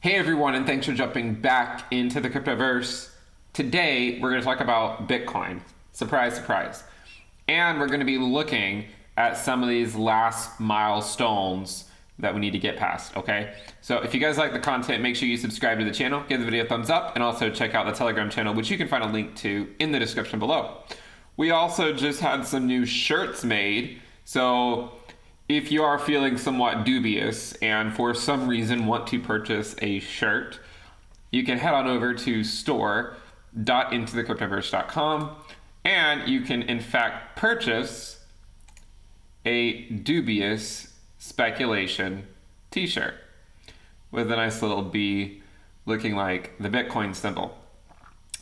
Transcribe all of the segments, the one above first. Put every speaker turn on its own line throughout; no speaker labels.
Hey everyone, and thanks for jumping back into the cryptoverse. Today, we're going to talk about Bitcoin. Surprise, surprise. And we're going to be looking at some of these last milestones that we need to get past, okay? So if you guys like the content, make sure you subscribe to the channel, give the video a thumbs up, and also check out the Telegram channel, which you can find a link to in the description below. We also just had some new shirts made, so if you are feeling somewhat dubious and for some reason want to purchase a shirt, you can head on over to store.intothecryptoverse.com and you can in fact purchase a dubious speculation t-shirt with a nice little bee looking like the Bitcoin symbol.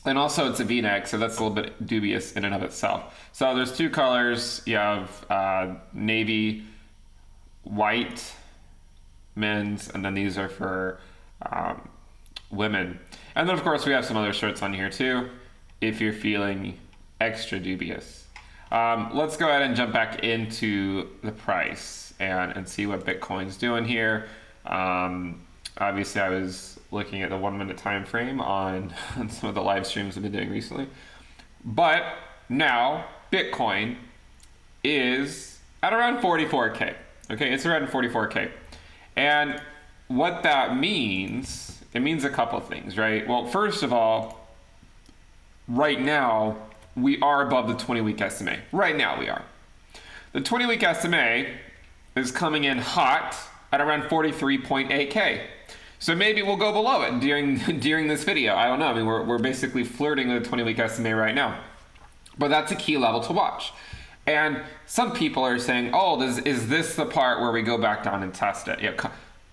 And also it's a V-neck, so that's a little bit dubious in and of itself. So there's two colors. You have navy, white, men's, and then these are for women. And then of course we have some other shirts on here too, if you're feeling extra dubious. Let's go ahead and jump back into the price and see what Bitcoin's doing here. Obviously I was looking at the 1 minute time frame on some of the live streams I've been doing recently. But now Bitcoin is at around 44K. Okay, it's around 44K. And what that means, it means a couple of things, right? Well, first of all, right now, we are above the 20-week SMA. Right now, we are. The 20-week SMA is coming in hot at around 43.8K. So maybe we'll go below it during this video. I don't know. I mean, we're basically flirting with the 20-week SMA right now. But that's a key level to watch. And some people are saying, oh, is this the part where we go back down and test it? Yeah,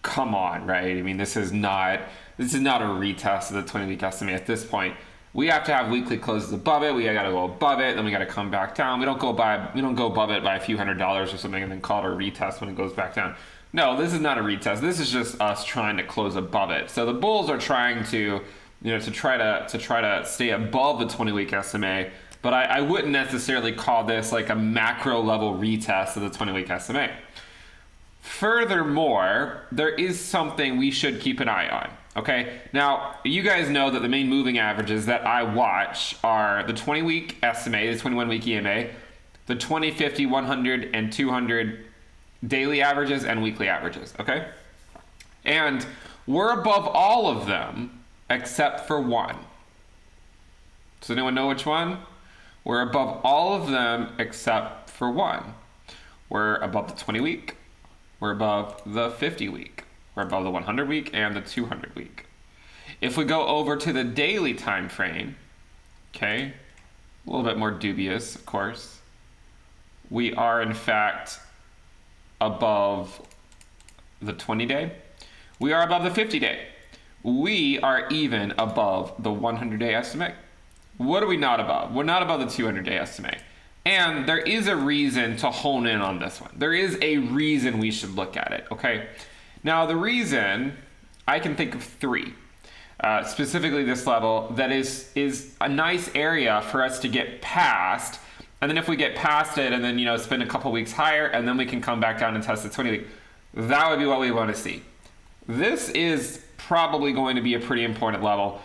come on, right? I mean, this is not a retest of the 20-week SMA at this point. We have to have weekly closes above it. We got to go above it, then we got to come back down. We don't go above it by a few $100s or something and then call it a retest when it goes back down. No, this is not a retest. This is just us trying to close above it. So the bulls are trying to, to try to stay above the 20-week SMA. But I wouldn't necessarily call this like a macro level retest of the 20-week SMA. Furthermore, there is something we should keep an eye on, okay? Now, you guys know that the main moving averages that I watch are the 20-week SMA, the 21-week EMA, the 20, 50, 100, and 200 daily averages and weekly averages, okay? And we're above all of them except for one. Does anyone know which one? We're above all of them except for one. We're above the 20-week. We're above the 50-week. We're above the 100-week and the 200-week. If we go over to the daily time frame, okay, a little bit more dubious, of course, we are in fact above the 20-day. We are above the 50-day. We are even above the 100-day estimate. What are we not above? We're not above the 200-day estimate. And there is a reason to hone in on this one. There is a reason we should look at it, okay? Now, the reason, I can think of three, specifically this level, that is a nice area for us to get past. And then if we get past it and then, spend a couple weeks higher, and then we can come back down and test the 20-week, that would be what we want to see. This is probably going to be a pretty important level.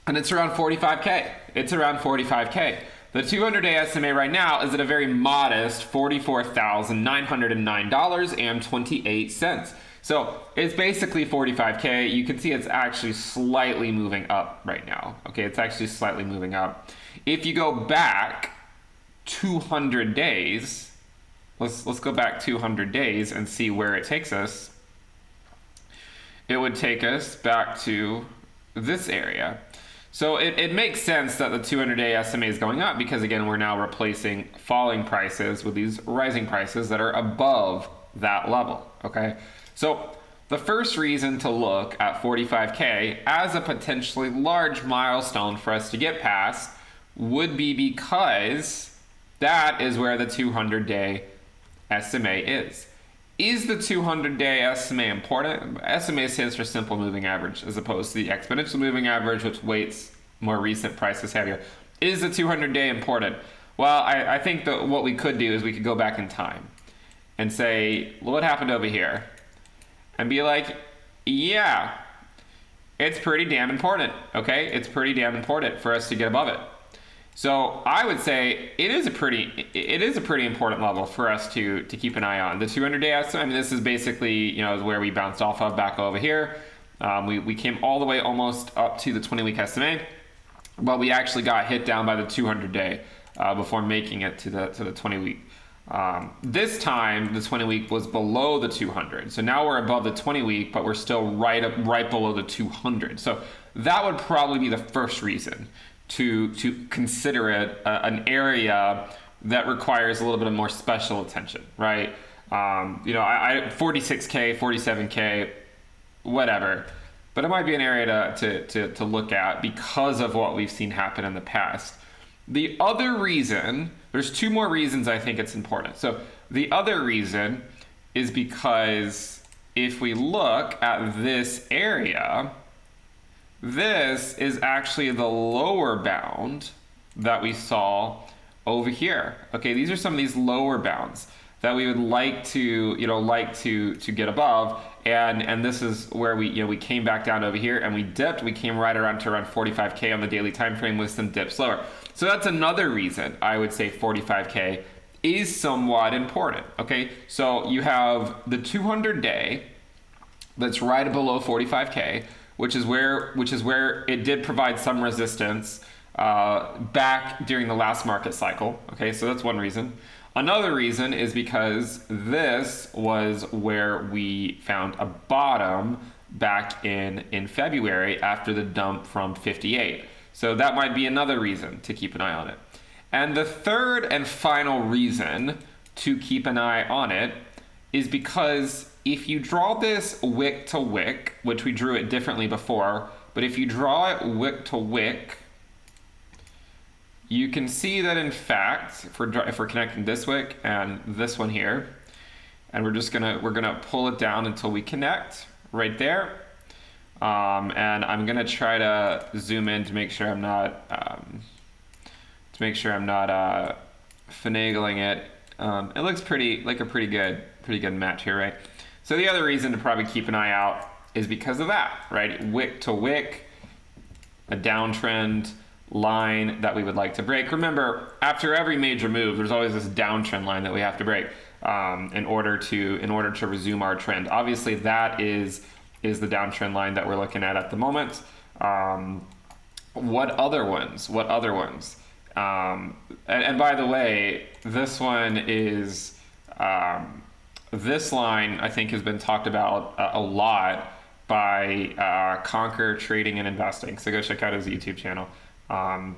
And it's around 45K. It's around 45K. The 200-day SMA right now is at a very modest $44,909.28. So it's basically 45K. You can see it's actually slightly moving up right now. Okay, it's actually slightly moving up. If you go back 200 days, let's go back 200 days and see where it takes us. It would take us back to this area. So it makes sense that the 200-day SMA is going up because, again, we're now replacing falling prices with these rising prices that are above that level, okay? So the first reason to look at 45K as a potentially large milestone for us to get past would be because that is where the 200-day SMA is. Is the 200-day SMA important? SMA stands for simple moving average as opposed to the exponential moving average, which weights more recent prices heavier. Is the 200-day important? Well, I think that what we could do is we could go back in time and say, well, what happened over here? And be like, Yeah, it's pretty damn important, okay? It's pretty damn important for us to get above it. So I would say it is a pretty important level for us to keep an eye on. The 200-day estimate, I mean, this is basically, is where we bounced off of back over here. We came all the way almost up to the 20-week SMA, but we actually got hit down by the 200-day before making it to the 20-week. This time, the 20-week was below the 200. So now we're above the 20-week, but we're still right below the 200. So that would probably be the first reason to consider it an area that requires a little bit of more special attention, right? 46K, 47K, whatever. But it might be an area to look at because of what we've seen happen in the past. The other reason, there's two more reasons I think it's important. So the other reason is because if we look at this area, this is actually the lower bound that we saw over here. Okay, these are some of these lower bounds that we would like to get above, and this is where we came back down over here and we dipped. We came right around to around 45K on the daily time frame with some dips lower. So that's another reason I would say 45K is somewhat important. Okay, so you have the 200-day that's right below 45K, which is where it did provide some resistance back during the last market cycle. Okay, so that's one reason. Another reason is because this was where we found a bottom back in February after the dump from 58. So that might be another reason to keep an eye on it. And the third and final reason to keep an eye on it is because if you draw this wick to wick, which we drew it differently before, but if you draw it wick to wick, you can see that in fact, if we're connecting this wick and this one here, and we're gonna pull it down until we connect right there. And I'm gonna try to zoom in to make sure I'm not finagling it. It looks like a pretty good match here, right? So the other reason to probably keep an eye out is because of that, right? Wick to wick, a downtrend line that we would like to break. Remember, after every major move, there's always this downtrend line that we have to break in order to resume our trend. Obviously, that is the downtrend line that we're looking at the moment. What other ones? And by the way, this one is this line I think has been talked about a lot by Conquer Trading and Investing. So go check out his YouTube channel. And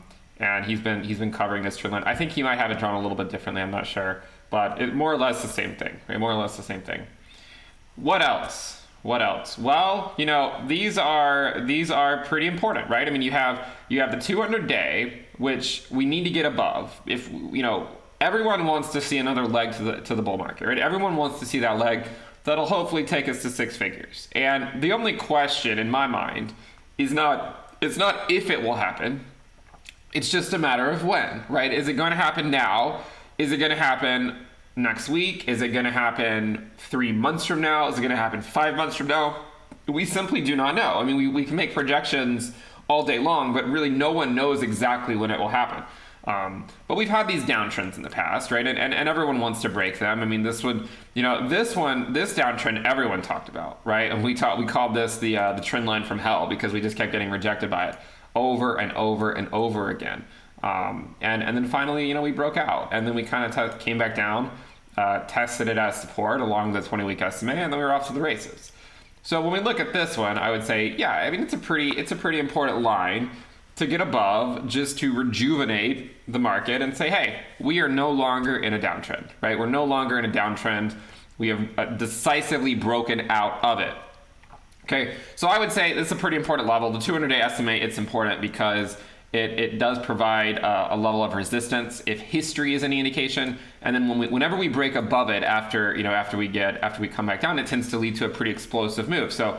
he's been covering this trend line. I think he might have it drawn a little bit differently. I'm not sure, but it's more or less the same thing. Right? More or less the same thing. What else? Well, these are pretty important, right? I mean, you have the 200-day, which we need to get above. If everyone wants to see another leg to the bull market, right? Everyone wants to see that leg that'll hopefully take us to six figures. And the only question in my mind is not if it will happen. It's just a matter of when, right? Is it going to happen now? Is it going to happen next week? Is it going to happen 3 months from now? Is it going to happen 5 months from now? We simply do not know. I mean, we can make projections all day long, but really no one knows exactly when it will happen. But we've had these downtrends in the past, right? And everyone wants to break them. I mean, this downtrend everyone talked about, right? And we called this the trend line from hell because we just kept getting rejected by it over and over and over again. And then finally, we broke out, and then we kind of came back down, tested it as support along the 20-week SMA, and then we were off to the races. So when we look at this one, I would say, yeah, I mean, it's a pretty important line to get above, just to rejuvenate the market and say, hey, we are no longer in a downtrend, right? We're no longer in a downtrend. We have decisively broken out of it. Okay, so I would say this is a pretty important level. The 200-day SMA, it's important because it does provide a level of resistance if history is any indication. And then whenever we break above it after we come back down, it tends to lead to a pretty explosive move. So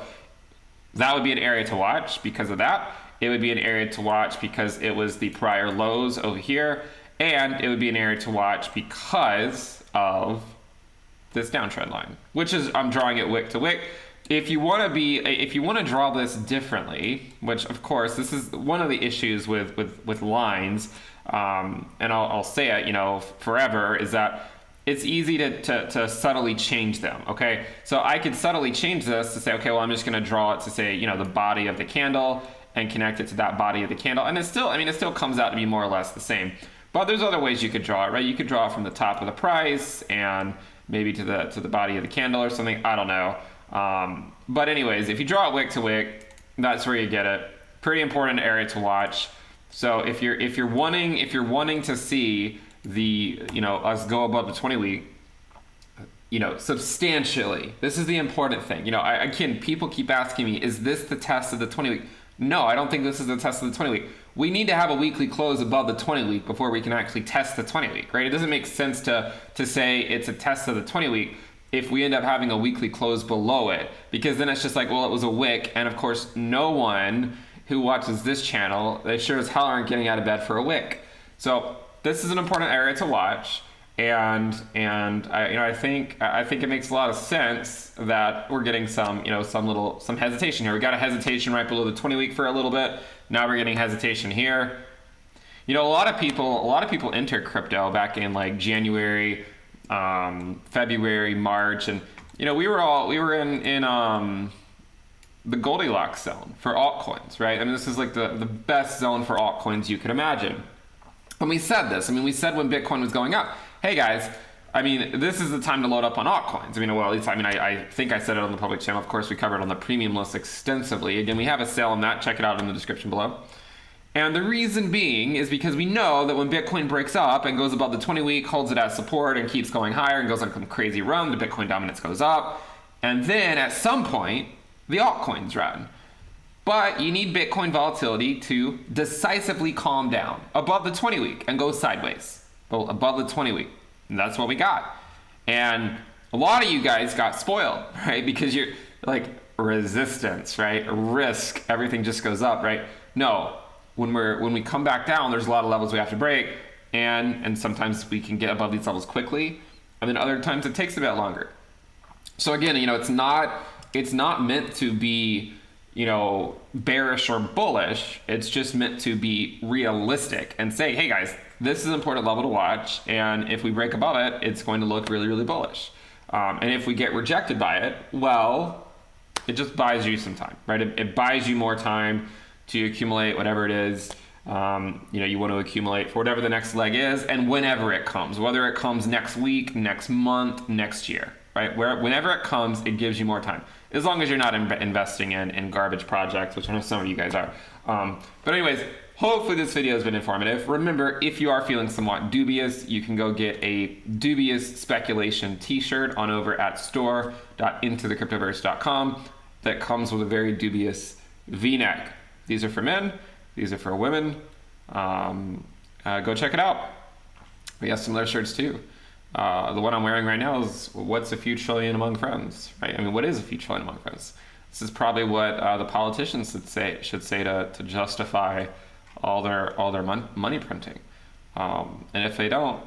that would be an area to watch because of that. It would be an area to watch because it was the prior lows over here, and it would be an area to watch because of this downtrend line, which is, I'm drawing it wick to wick. if you want to draw this differently, which of course this is one of the issues with lines, and I'll say it, you know, forever, is that it's easy to subtly change them. Okay, so I could subtly change this to say, okay, well, I'm just going to draw it to say, you know, the body of the candle and connect it to that body of the candle, and it still comes out to be more or less the same. But there's other ways you could draw it, right? You could draw it from the top of the price and maybe to the body of the candle or something. I don't know. But anyways, if you draw it wick to wick, that's where you get it. Pretty important area to watch. So if you're wanting to see the, you know, us go above the 20-week, you know, substantially, this is the important thing. You know, again, people keep asking me, is this the test of the 20-week? No, I don't think this is the test of the 20-week. We need to have a weekly close above the 20-week before we can actually test the 20-week, right? It doesn't make sense to say it's a test of the 20-week if we end up having a weekly close below it, because then it's just like, well, it was a wick, and of course, no one who watches this channel, they sure as hell aren't getting out of bed for a wick. So this is an important area to watch, and I think it makes a lot of sense that we're getting some hesitation here. We got a hesitation right below the 20-week for a little bit. Now we're getting hesitation here. You know, a lot of people entered crypto back in like January, February, March, and you know, we were in the Goldilocks zone for altcoins, right? I mean, this is like the best zone for altcoins you could imagine. And we said this. I mean, we said when Bitcoin was going up, hey guys, I mean, this is the time to load up on altcoins. I mean, well, at least, I think I said it on the public channel. Of course, we covered it on the premium list extensively. Again, we have a sale on that. Check it out in the description below. And the reason being is because we know that when Bitcoin breaks up and goes above the 20-week, holds it as support and keeps going higher and goes on some crazy run, the Bitcoin dominance goes up. And then at some point, the altcoins run. But you need Bitcoin volatility to decisively calm down above the 20-week and go sideways. Well, above the 20-week. And that's what we got. And a lot of you guys got spoiled, right? Because you're like, resistance, right? Risk, everything just goes up, right? No, when we come back down, there's a lot of levels we have to break. And sometimes we can get above these levels quickly. And then other times it takes a bit longer. So again, you know, it's not meant to be, you know, bearish or bullish. It's just meant to be realistic and say, hey guys, this is an important level to watch, and if we break above it, it's going to look really, really bullish. And if we get rejected by it, well, it just buys you some time, right? It buys you more time to accumulate whatever it is, you know, you want to accumulate for whatever the next leg is, and whenever it comes, whether it comes next week, next month, next year, right? Whenever it comes, it gives you more time. As long as you're not investing in garbage projects, which I know some of you guys are. But anyways, hopefully this video has been informative. Remember, if you are feeling somewhat dubious, you can go get a dubious speculation t-shirt on over at store.intothecryptoverse.com that comes with a very dubious v-neck. These are for men, these are for women. Go check it out. We have some other shirts too. The one I'm wearing right now is what's a few trillion among friends, right? I mean, what is a few trillion among friends? This is probably what the politicians should say to justify all their money printing. And if they don't,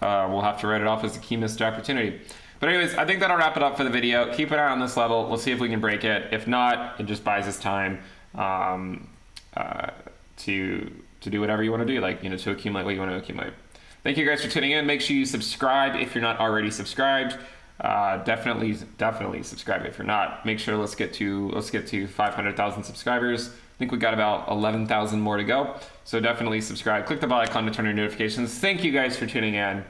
we'll have to write it off as a key missed opportunity. But anyways, I think that'll wrap it up for the video. Keep an eye on this level. We'll see if we can break it. If not, it just buys us time to do whatever you want to do, like, you know, to accumulate what you want to accumulate. Thank you guys for tuning in. Make sure you subscribe if you're not already subscribed. Definitely subscribe if you're not. Make sure let's get to 500,000 subscribers. I think we got about 11,000 more to go. So definitely subscribe. Click the bell icon to turn on notifications. Thank you guys for tuning in,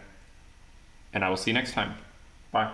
and I will see you next time. Bye.